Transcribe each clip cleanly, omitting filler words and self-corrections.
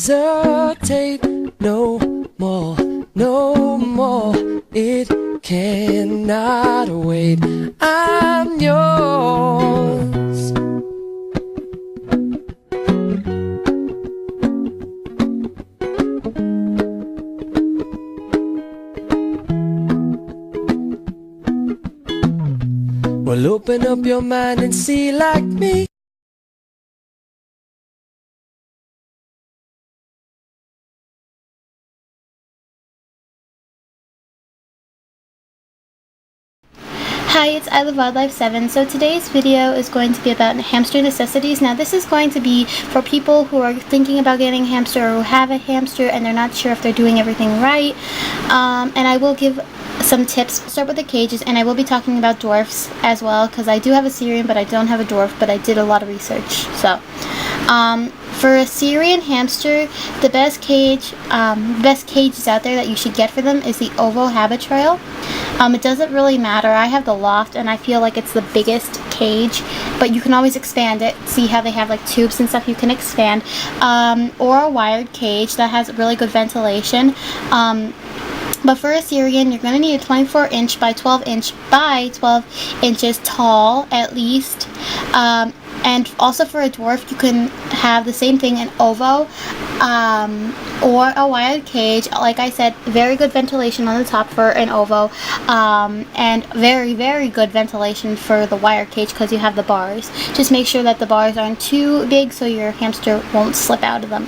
hesitate no more, no more. It cannot wait. I'm yours. Well, open up your mind and see like me. Hi, it's I Love Wildlife 7. So today's video is going to be about hamster necessities. Now this is going to be for people who are thinking about getting a hamster or who have a hamster and they're not sure if they're doing everything right. And I will give some tips. Start with the cages, and I will be talking about dwarfs as well because I do have a Syrian but I don't have a dwarf, but I did a lot of research. So for a Syrian hamster, the best cages out there that you should get for them is the Ovo Habitrail. It doesn't really matter. I have the loft and I feel like it's the biggest cage, but you can always expand it. See how they have like tubes and stuff you can expand. Or a wired cage that has really good ventilation. But for a Syrian, you're going to need a 24-inch by 12-inch by 12 inches tall at least. And also for a dwarf, you can have the same thing, an ovo or a wired cage. Like I said, very good ventilation on the top for an ovo, and very, very good ventilation for the wire cage because you have the bars. Just make sure that the bars aren't too big so your hamster won't slip out of them.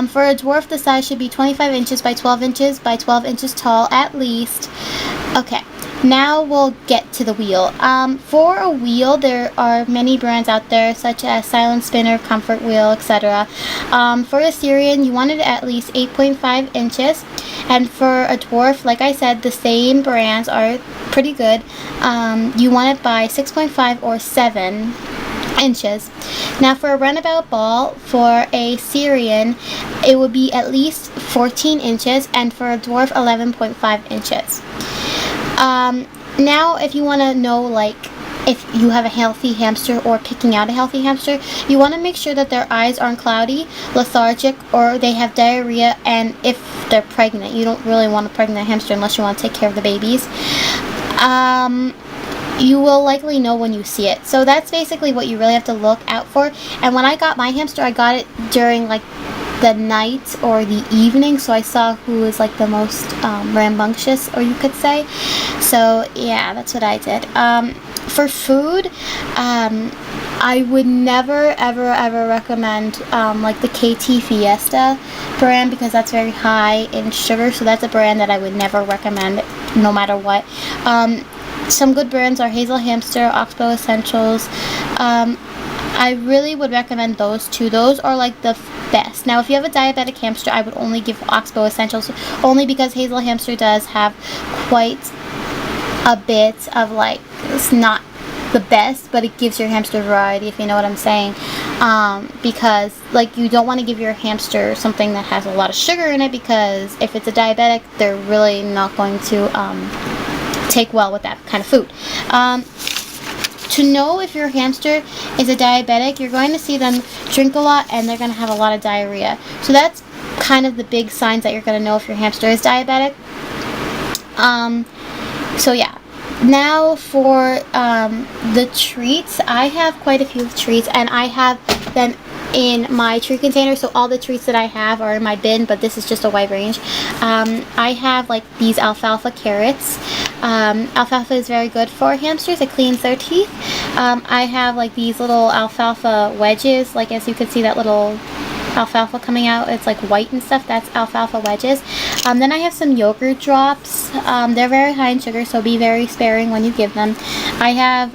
For a dwarf, the size should be 25 inches by 12 inches by 12 inches tall at least. Okay. Now we'll get to the wheel. For a wheel, there are many brands out there such as Silent Spinner, Comfort Wheel, etc. For a Syrian, you want it at least 8.5 inches. And for a dwarf, like I said, the same brands are pretty good. You want it by 6.5 or 7 inches. Now for a runabout ball, for a Syrian, it would be at least 14 inches, and for a dwarf, 11.5 inches. Now if you want to know like if you have a healthy hamster or picking out a healthy hamster, you want to make sure that their eyes aren't cloudy, lethargic, or they have diarrhea, and if they're pregnant. You don't really want a pregnant hamster unless you want to take care of the babies. You will likely know when you see it. So that's basically what you really have to look out for. And when I got my hamster, I got it during like the night or the evening, so I saw who was like the most rambunctious, or you could say. So yeah, that's what I did. For food, I would never ever recommend like the KT Fiesta brand because that's very high in sugar, so that's a brand that I would never recommend no matter what. Some good brands are Hazel Hamster, Oxbow Essentials. I really would recommend those two. Those are like the best. Now if you have a diabetic hamster, I would only give Oxbow Essentials, only because Hazel Hamster does have quite a bit of like, it's not the best, but it gives your hamster variety, if you know what I'm saying. Because like you don't want to give your hamster something that has a lot of sugar in it, because if it's a diabetic, they're really not going to take well with that kind of food. To know if your hamster is a diabetic, you're going to see them drink a lot and they're going to have a lot of diarrhea. So that's kind of the big signs that you're going to know if your hamster is diabetic. So yeah. Now for the treats, I have quite a few treats, and I have them in my treat container, so all the treats that I have are in my bin, but this is just a wide range. I have like these alfalfa carrots. Alfalfa is very good for hamsters. It cleans their teeth. I have like these little alfalfa wedges, like as you can see that little alfalfa coming out, it's like white and stuff, that's alfalfa wedges. Then I have some yogurt drops. They're very high in sugar, so be very sparing when you give them. I have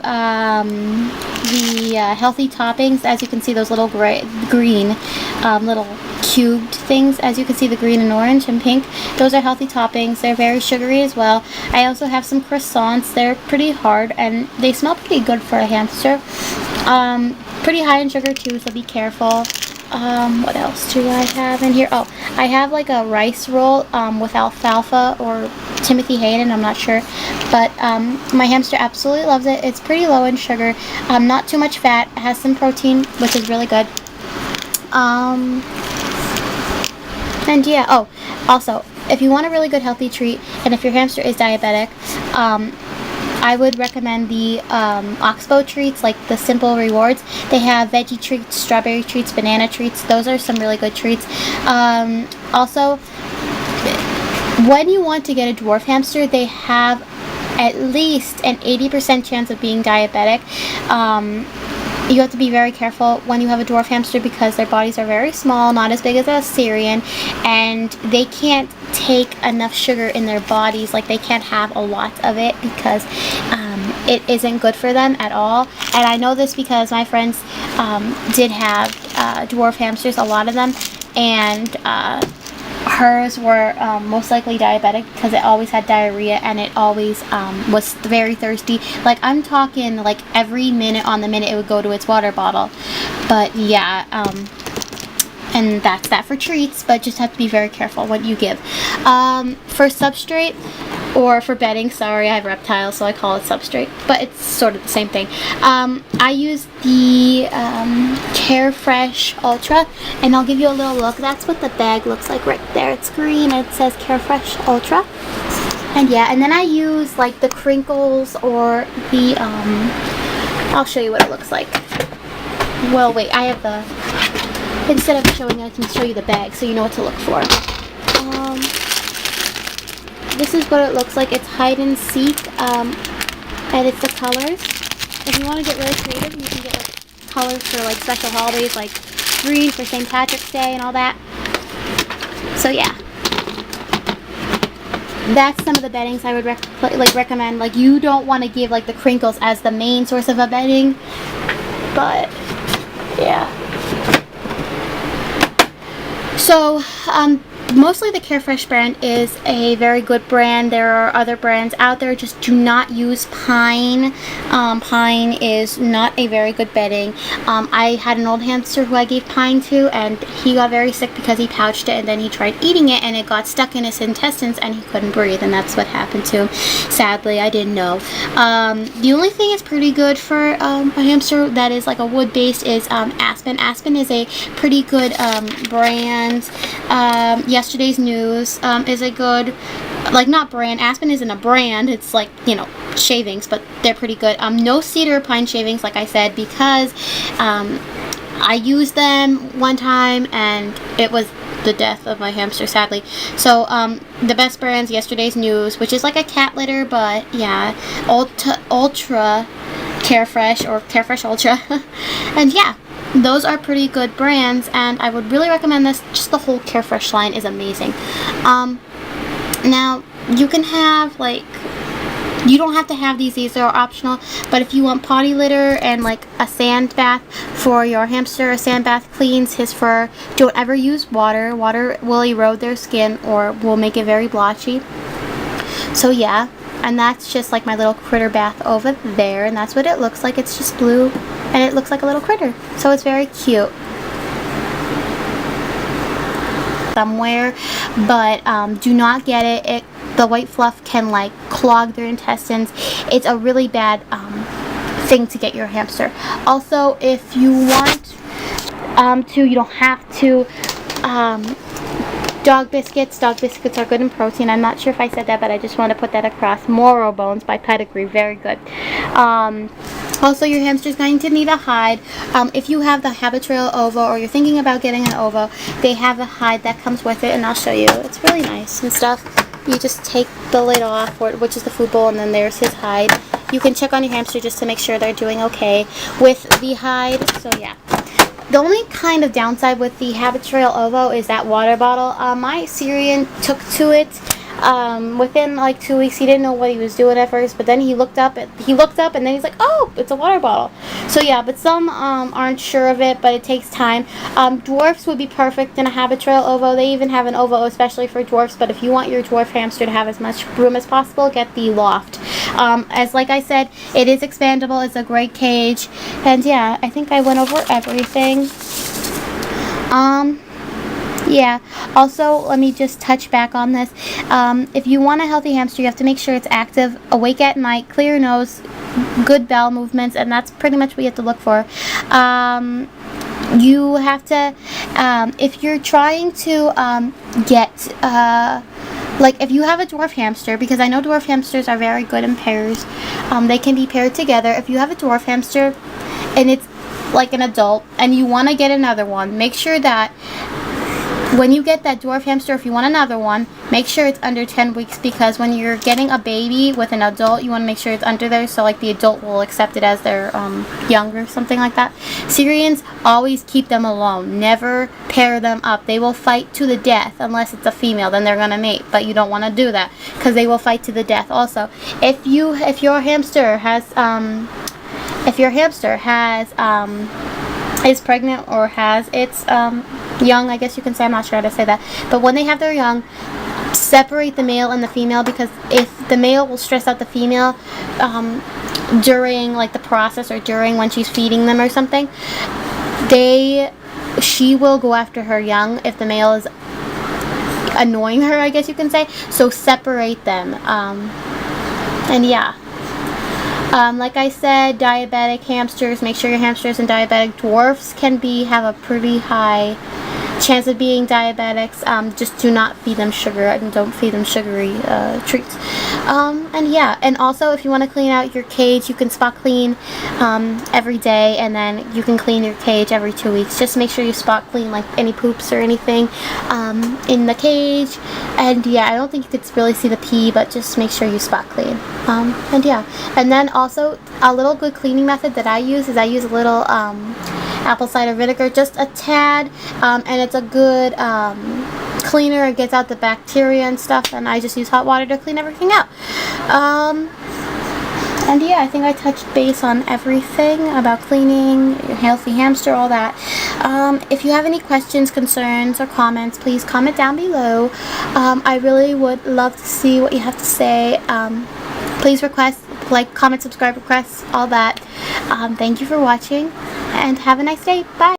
the healthy toppings. As you can see, those little green little cubed things, as you can see, the green and orange and pink, those are healthy toppings. They're very sugary as well. I also have some croissants. They're pretty hard and they smell pretty good for a hamster. Pretty high in sugar too, so be careful. What else do I have in here? Oh, I have like a rice roll with alfalfa or Timothy Hayden, I'm not sure, but my hamster absolutely loves it. It's pretty low in sugar, not too much fat, it has some protein, which is really good. And yeah, oh, also, if you want a really good healthy treat, and if your hamster is diabetic, I would recommend the Oxbow treats, like the Simple Rewards. They have veggie treats, strawberry treats, banana treats. Those are some really good treats. Also, when you want to get a dwarf hamster, they have at least an 80% chance of being diabetic. You have to be very careful when you have a dwarf hamster because their bodies are very small, not as big as a Syrian, and they can't take enough sugar in their bodies. Like, they can't have a lot of it because it isn't good for them at all. And I know this because my friends did have dwarf hamsters, a lot of them, and hers were most likely diabetic because it always had diarrhea and it always was very thirsty. Like, I'm talking like every minute on the minute it would go to its water bottle. But yeah, and that's that for treats, but just have to be very careful what you give. For substrate, or for bedding, sorry, I have reptiles, so I call it substrate, but it's sort of the same thing. I use the Carefresh Ultra, and I'll give you a little look. That's what the bag looks like right there. It's green, and it says Carefresh Ultra. And yeah, and then I use like the crinkles or the, I'll show you what it looks like. Well, wait, I have the, instead of showing you, I can show you the bag so you know what to look for. This is what it looks like. It's hide and seek, and it's the colors. If you want to get really creative, you can get like colors for like special holidays, like green for St. Patrick's Day and all that. So yeah, that's some of the beddings I would recommend. Like, you don't want to give like the crinkles as the main source of a bedding, but yeah. So mostly the Carefresh brand is a very good brand. There are other brands out there. Just do not use Pine. Pine is not a very good bedding. I had an old hamster who I gave Pine to, and he got very sick because he pouched it, and then he tried eating it, and it got stuck in his intestines, and he couldn't breathe, and that's what happened to him. Sadly, I didn't know. The only thing is pretty good for a hamster that is like a wood-based is Aspen. Aspen is a pretty good brand. Yesterday's News is a good, like, not brand. Aspen isn't a brand. It's like, you know, shavings, but they're pretty good. No cedar or pine shavings, like I said, because I used them one time and it was the death of my hamster, sadly. So the best brands, Yesterday's News, which is like a cat litter, but yeah, Ultra Carefresh, or Carefresh Ultra. And yeah, those are pretty good brands, and I would really recommend this. Just the whole Carefresh line is amazing. Now, you can have, like, you don't have to have these are optional, but if you want potty litter and like a sand bath for your hamster, a sand bath cleans his fur. Don't ever use water. Water will erode their skin or will make it very blotchy. So yeah, and that's just like my little critter bath over there, and that's what it looks like. It's just blue, and it looks like a little critter, so it's very cute. Somewhere, but do not get it. The white fluff can like clog their intestines. It's a really bad thing to get your hamster. Also, if you want to, you don't have to. Dog biscuits. Dog biscuits are good in protein. I'm not sure if I said that, but I just want to put that across. Moro Bones by Pedigree, very good. Also, your hamster's going to need a hide. If you have the Habit Trail Ovo, or you're thinking about getting an Ovo, they have a hide that comes with it, and I'll show you. It's really nice and stuff. You just take the lid off, which is the food bowl, and then there's his hide. You can check on your hamster just to make sure they're doing okay with the hide. So yeah. The only kind of downside with the Habit Trail Ovo is that water bottle. My Syrian took to it within like 2 weeks. He didn't know what he was doing at first, but then he looked up, and then he's like, oh, it's a water bottle. So yeah, but some aren't sure of it, but it takes time. Dwarfs would be perfect in a Habit Trail Ovo. They even have an Ovo especially for dwarfs, but if you want your dwarf hamster to have as much room as possible, get the Loft. As like I said, it is expandable. It's a great cage, and yeah, I think I went over everything. Yeah, also, let me just touch back on this. If you want a healthy hamster, you have to make sure it's active, awake at night, clear nose, good bowel movements, and that's pretty much what you have to look for. You have to If you're trying to get like if you have a dwarf hamster, because I know dwarf hamsters are very good in pairs, they can be paired together. If you have a dwarf hamster and it's like an adult and you want to get another one, make sure that when you get that dwarf hamster, if you want another one, make sure it's under 10 weeks, because when you're getting a baby with an adult, you want to make sure it's under there, so like the adult will accept it as their young or something like that. Syrians always keep them alone. Never pair them up. They will fight to the death unless it's a female, then they're gonna mate. But you don't want to do that because they will fight to the death. Also, if your hamster has is pregnant or has its young, I guess you can say, I'm not sure how to say that, but when they have their young, separate the male and the female, because if the male will stress out the female during like the process or during when she's feeding them or something, she will go after her young if the male is annoying her, I guess you can say. So separate them. And yeah, like I said, diabetic hamsters, make sure your hamsters and diabetic dwarfs have a pretty high chance of being diabetics. Just do not feed them sugar and don't feed them sugary treats. And yeah, and also if you want to clean out your cage, you can spot clean every day, and then you can clean your cage every 2 weeks. Just make sure you spot clean like any poops or anything in the cage. And yeah, I don't think you could really see the pee, but just make sure you spot clean. And yeah, and then also a little good cleaning method that I use is I use a little apple cider vinegar, just a tad, and it's a good cleaner. It gets out the bacteria and stuff, and I just use hot water to clean everything out. And yeah, I think I touched base on everything about cleaning your healthy hamster, all that. If you have any questions, concerns, or comments, please comment down below. I really would love to see what you have to say. Please request, like, comment, subscribe, requests, all that. Thank you for watching, and have a nice day. Bye!